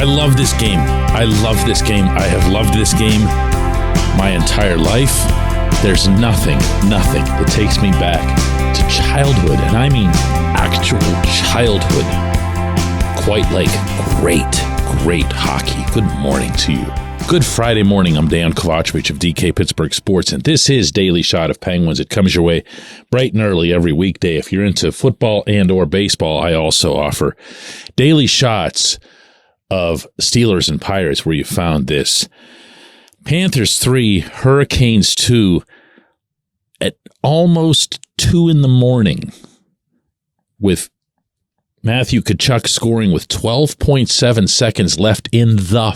I love this game. I love this game. I have loved this game my entire life. There's nothing that takes me back to childhood, and I mean actual childhood, quite like great hockey. Good morning to you. Good Friday morning. I'm Dejan Kovacevic of DK Pittsburgh Sports, and this is Daily Shot of Penguins. It comes your way bright and early every weekday. If you're into football and or baseball, I also offer daily shots of Steelers and Pirates where you found this. Panthers 3, Hurricanes 2 at almost 2 in the morning with Matthew Tkachuk scoring with 12.7 seconds left in the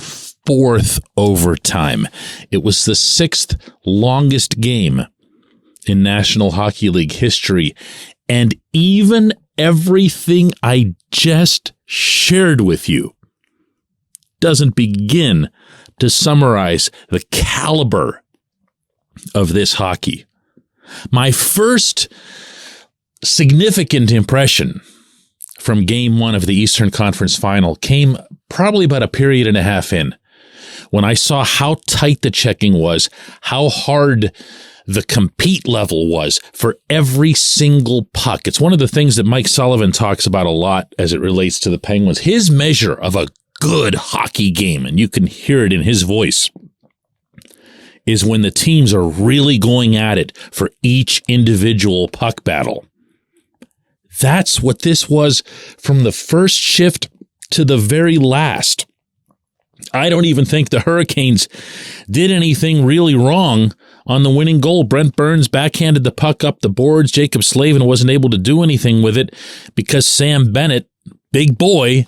fourth overtime. It was the sixth longest game in National Hockey League history. And even everything I just shared with you doesn't begin to summarize the caliber of this hockey. My first significant impression from Game 1 of the Eastern Conference Final came probably about a period and a half in, when I saw how tight the checking was, how hard the compete level was for every single puck. It's one of the things that Mike Sullivan talks about a lot as it relates to the Penguins. His measure of a good hockey game, and you can hear it in his voice, is when the teams are really going at it for each individual puck battle. That's what this was from the first shift to the very last. I don't even think the Hurricanes did anything really wrong on the winning goal. Brent Burns backhanded the puck up the boards. Jacob Slavin wasn't able to do anything with it because Sam Bennett, big boy,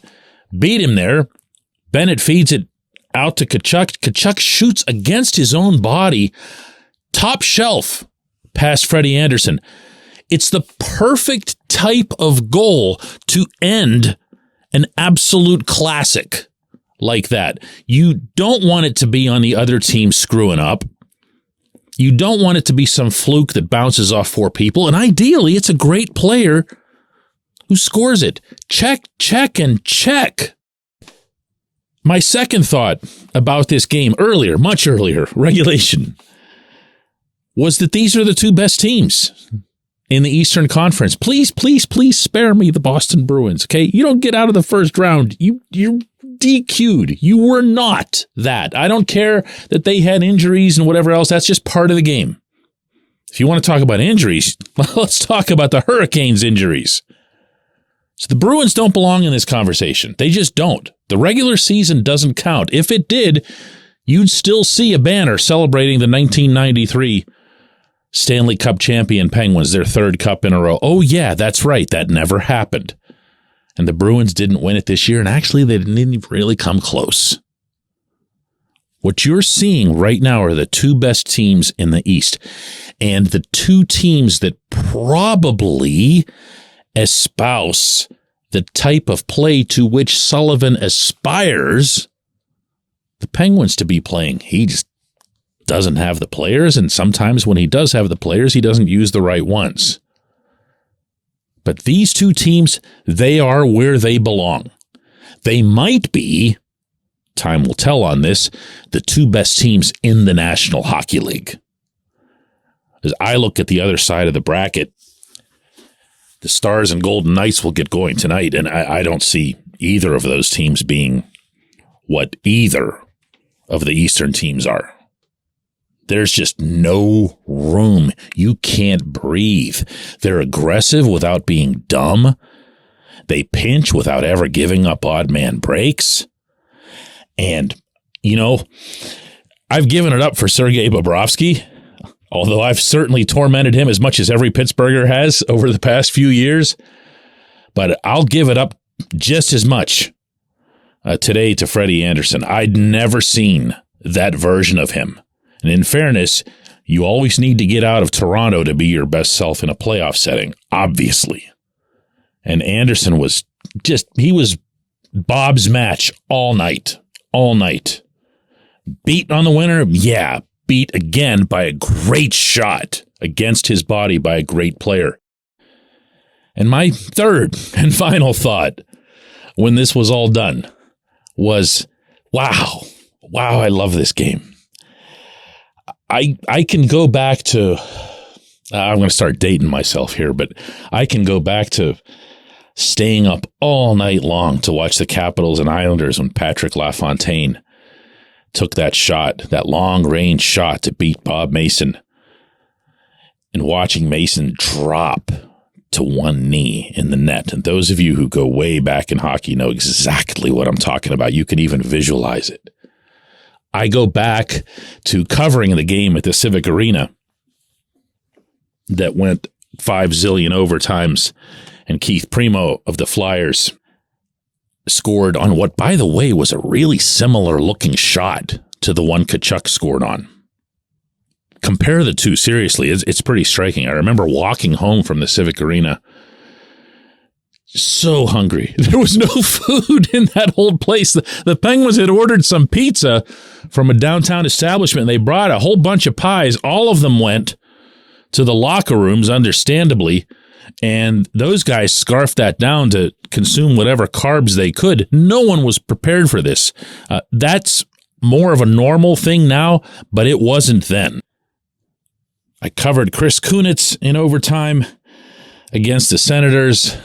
beat him there. Bennett feeds it out to Tkachuk. Tkachuk shoots against his own body, top shelf, past Freddie Anderson. It's the perfect type of goal to end an absolute classic like that. You don't want it to be on the other team screwing up. You don't want it to be some fluke that bounces off 4 people. And ideally, it's a great player who scores it. Check, and check. My second thought about this game earlier, much earlier, regulation, was that these are the 2 best teams in the Eastern Conference. Please spare me the Boston Bruins, okay? You don't get out of the first round. You're DQ'd. You were not that. I don't care that they had injuries and whatever else. That's just part of the game. If you want to talk about injuries, let's talk about the Hurricanes' injuries. So the Bruins don't belong in this conversation. They just don't. The regular season doesn't count. If it did, you'd still see a banner celebrating the 1993 Stanley Cup champion Penguins, their 3rd cup in a row. Oh, yeah, that's right. That never happened. And the Bruins didn't win it this year, and actually they didn't even really come close. What you're seeing right now are the 2 best teams in the East, and the 2 teams that probably espouse the type of play to which Sullivan aspires the Penguins to be playing. He just doesn't have the players, and sometimes when he does have the players, he doesn't use the right ones. But these 2 teams, they are where they belong. They might be, time will tell on this, the 2 best teams in the National Hockey League. As I look at the other side of the bracket, the Stars and Golden Knights will get going tonight, and I don't see either of those teams being what either of the Eastern teams are. There's just no room. You can't breathe. They're aggressive without being dumb. They pinch without ever giving up odd man breaks. And, I've given it up for Sergei Bobrovsky, although I've certainly tormented him as much as every Pittsburgher has over the past few years. But I'll give it up just as much today to Freddie Anderson. I'd never seen that version of him. And in fairness, you always need to get out of Toronto to be your best self in a playoff setting, obviously. And Anderson was he was Bob's match all night. Beat on the winner? Yeah. Beat again by a great shot against his body by a great player. And my third and final thought when this was all done was, wow, I love this game. I can go back to, I'm going to start dating myself here, but I can go back to staying up all night long to watch the Capitals and Islanders when Patrick LaFontaine took that shot, that long-range shot to beat Bob Mason, and watching Mason drop to one knee in the net. And those of you who go way back in hockey know exactly what I'm talking about. You can even visualize it. I go back to covering the game at the Civic Arena that went 5 zillion overtimes, and Keith Primo of the Flyers scored on what, by the way, was a really similar looking shot to the one Tkachuk scored on. Compare the two, seriously. It's pretty striking. I remember walking home from the Civic Arena so hungry. There was no food in that old place. The Penguins had ordered some pizza from a downtown establishment. They brought a whole bunch of pies. All of them went to the locker rooms, understandably, and those guys scarfed that down to consume whatever carbs they could. No one was prepared for this. That's more of a normal thing now, but it wasn't then. I covered Chris Kunitz in overtime against the Senators,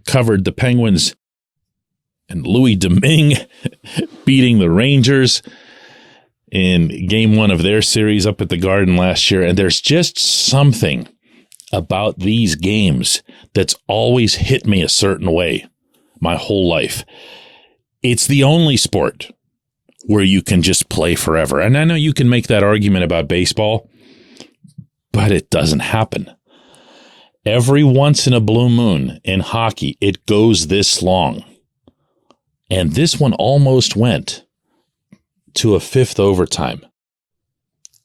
covered the Penguins and Louis Domingue beating the Rangers in game 1 of their series up at the Garden last year. And there's just something about these games that's always hit me a certain way my whole life. It's the only sport where you can just play forever. And I know you can make that argument about baseball, but it doesn't happen. Every once in a blue moon in hockey, it goes this long. And this one almost went to a 5th overtime.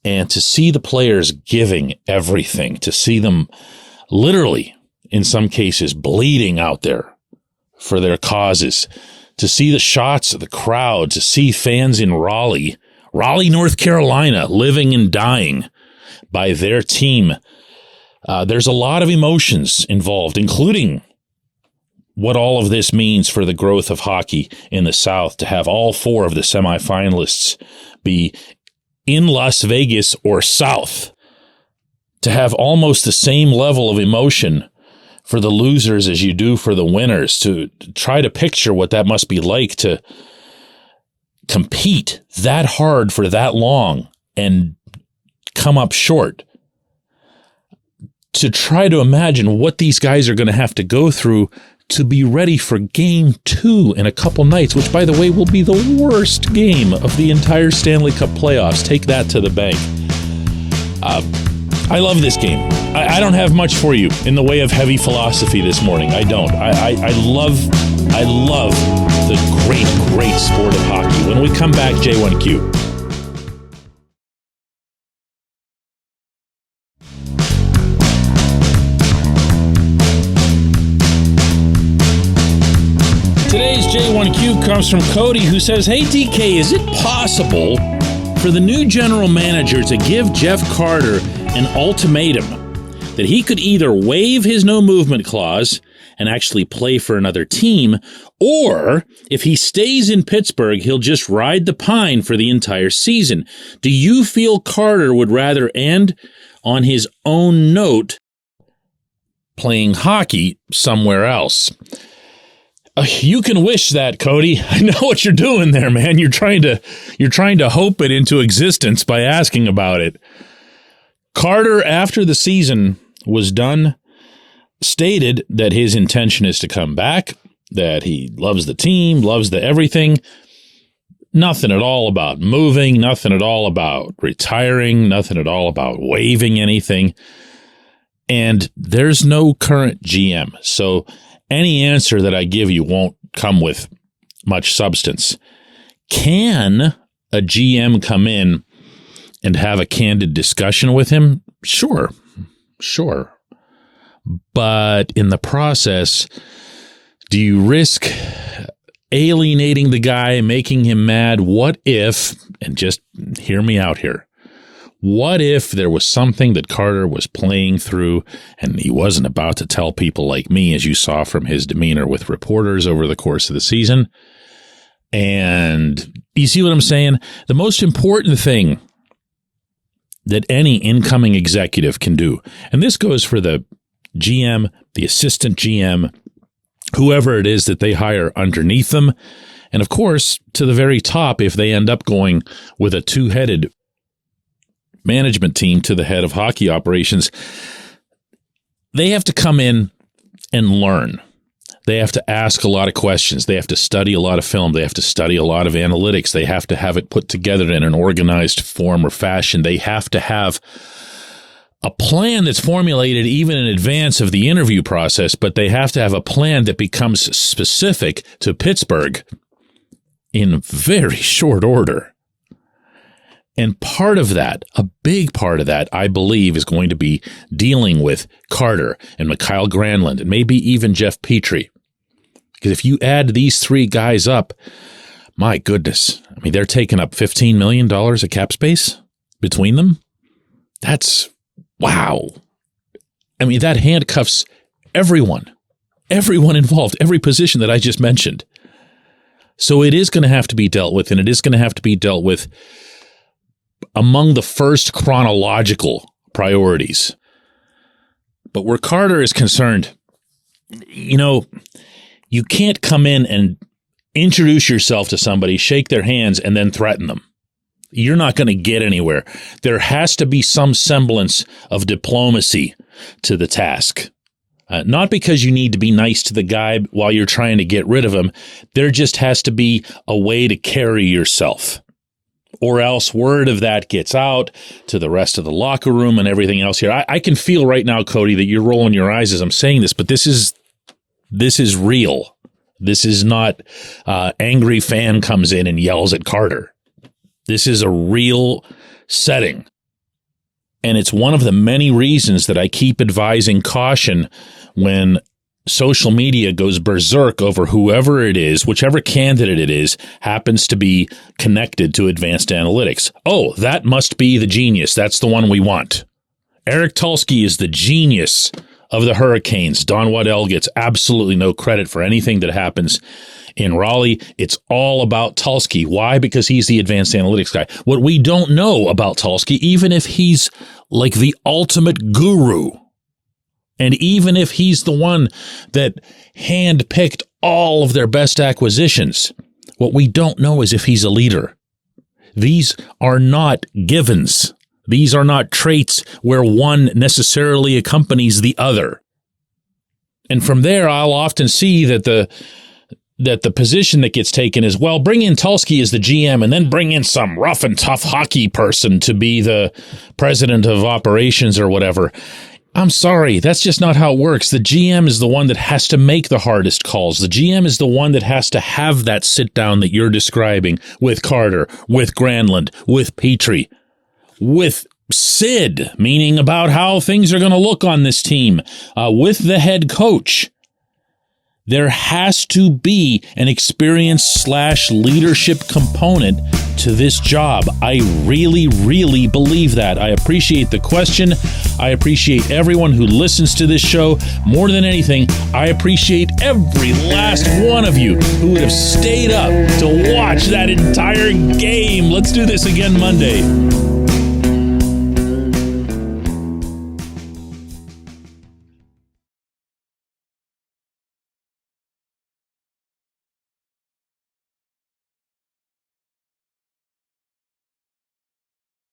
And to see the players giving everything, to see them literally, in some cases, bleeding out there for their causes, to see the shots of the crowd, to see fans in Raleigh, North Carolina, living and dying by their team. There's a lot of emotions involved, including what all of this means for the growth of hockey in the South, to have all 4 of the semifinalists be in Las Vegas or South, to have almost the same level of emotion for the losers as you do for the winners, to try to picture what that must be like to compete that hard for that long and come up short, to try to imagine what these guys are going to have to go through to be ready for game 2 in a couple nights, which, by the way, will be the worst game of the entire Stanley Cup playoffs. Take that to the bank. I love this game. I don't have much for you in the way of heavy philosophy this morning. I don't. I love the great sport of hockey. When we come back, J1Q. Today's J1Q comes from Cody, who says, "Hey DK, is it possible for the new general manager to give Jeff Carter an ultimatum that he could either waive his no movement clause and actually play for another team, or if he stays in Pittsburgh, he'll just ride the pine for the entire season? Do you feel Carter would rather end on his own note playing hockey somewhere else?" You can wish that, Cody. I know what you're doing there, man. You're trying to hope it into existence by asking about it. Carter, after the season was done, stated that his intention is to come back, that he loves the team, loves the everything. Nothing at all about moving, nothing at all about retiring, nothing at all about waiving anything. And there's no current GM. So any answer that I give you won't come with much substance. Can a GM come in and have a candid discussion with him? Sure. But in the process, do you risk alienating the guy, making him mad? What if, and just hear me out here, what if there was something that Carter was playing through and he wasn't about to tell people like me, as you saw from his demeanor with reporters over the course of the season, And you see what I'm saying? The most important thing that any incoming executive can do, and this goes for the GM, the assistant GM, whoever it is that they hire underneath them, and of course, to the very top, if they end up going with a two-headed management team to the head of hockey operations, they have to come in and learn. They have to ask a lot of questions. They have to study a lot of film. They have to study a lot of analytics. They have to have it put together in an organized form or fashion. They have to have a plan that's formulated even in advance of the interview process, but they have to have a plan that becomes specific to Pittsburgh in very short order. And part of that, a big part of that, I believe, is going to be dealing with Carter and Mikael Granlund and maybe even Jeff Petrie. Because if you add these three guys up, my goodness, I mean, they're taking up $15 million of cap space between them. That's wow. I mean, that handcuffs everyone involved, every position that I just mentioned. So it is going to have to be dealt with, and it is going to have to be dealt with among the first chronological priorities. But where Carter is concerned, you can't come in and introduce yourself to somebody, shake their hands, and then threaten them. You're not going to get anywhere. There has to be some semblance of diplomacy to the task. Not because you need to be nice to the guy while you're trying to get rid of him. There just has to be a way to carry yourself. Or else word of that gets out to the rest of the locker room and everything else here. I can feel right now, Cody, that you're rolling your eyes as I'm saying this, but this is real. This is not angry fan comes in and yells at Carter. This is a real setting. And it's one of the many reasons that I keep advising caution when social media goes berserk over whoever it is, whichever candidate it is, happens to be connected to advanced analytics. Oh, that must be the genius. That's the one we want. Eric Tulsky is the genius of the Hurricanes. Don Waddell gets absolutely no credit for anything that happens in Raleigh. It's all about Tulsky. Why? Because he's the advanced analytics guy. What we don't know about Tulsky, even if he's like the ultimate guru, and even if he's the one that handpicked all of their best acquisitions, what we don't know is if he's a leader. These are not givens. These are not traits where one necessarily accompanies the other. And from there, I'll often see that the position that gets taken is, well, bring in Tulsky as the GM and then bring in some rough and tough hockey person to be the president of operations or whatever. I'm sorry, that's just not how it works. The GM is the one that has to make the hardest calls. The GM is the one that has to have that sit down that you're describing with Carter, with Granlund, with Petrie, with Sid, meaning about how things are going to look on this team, with the head coach. There has to be an experience/leadership component to this job. I really, really believe that. I appreciate the question. I appreciate everyone who listens to this show. More than anything, I appreciate every last one of you who would have stayed up to watch that entire game. Let's do this again Monday.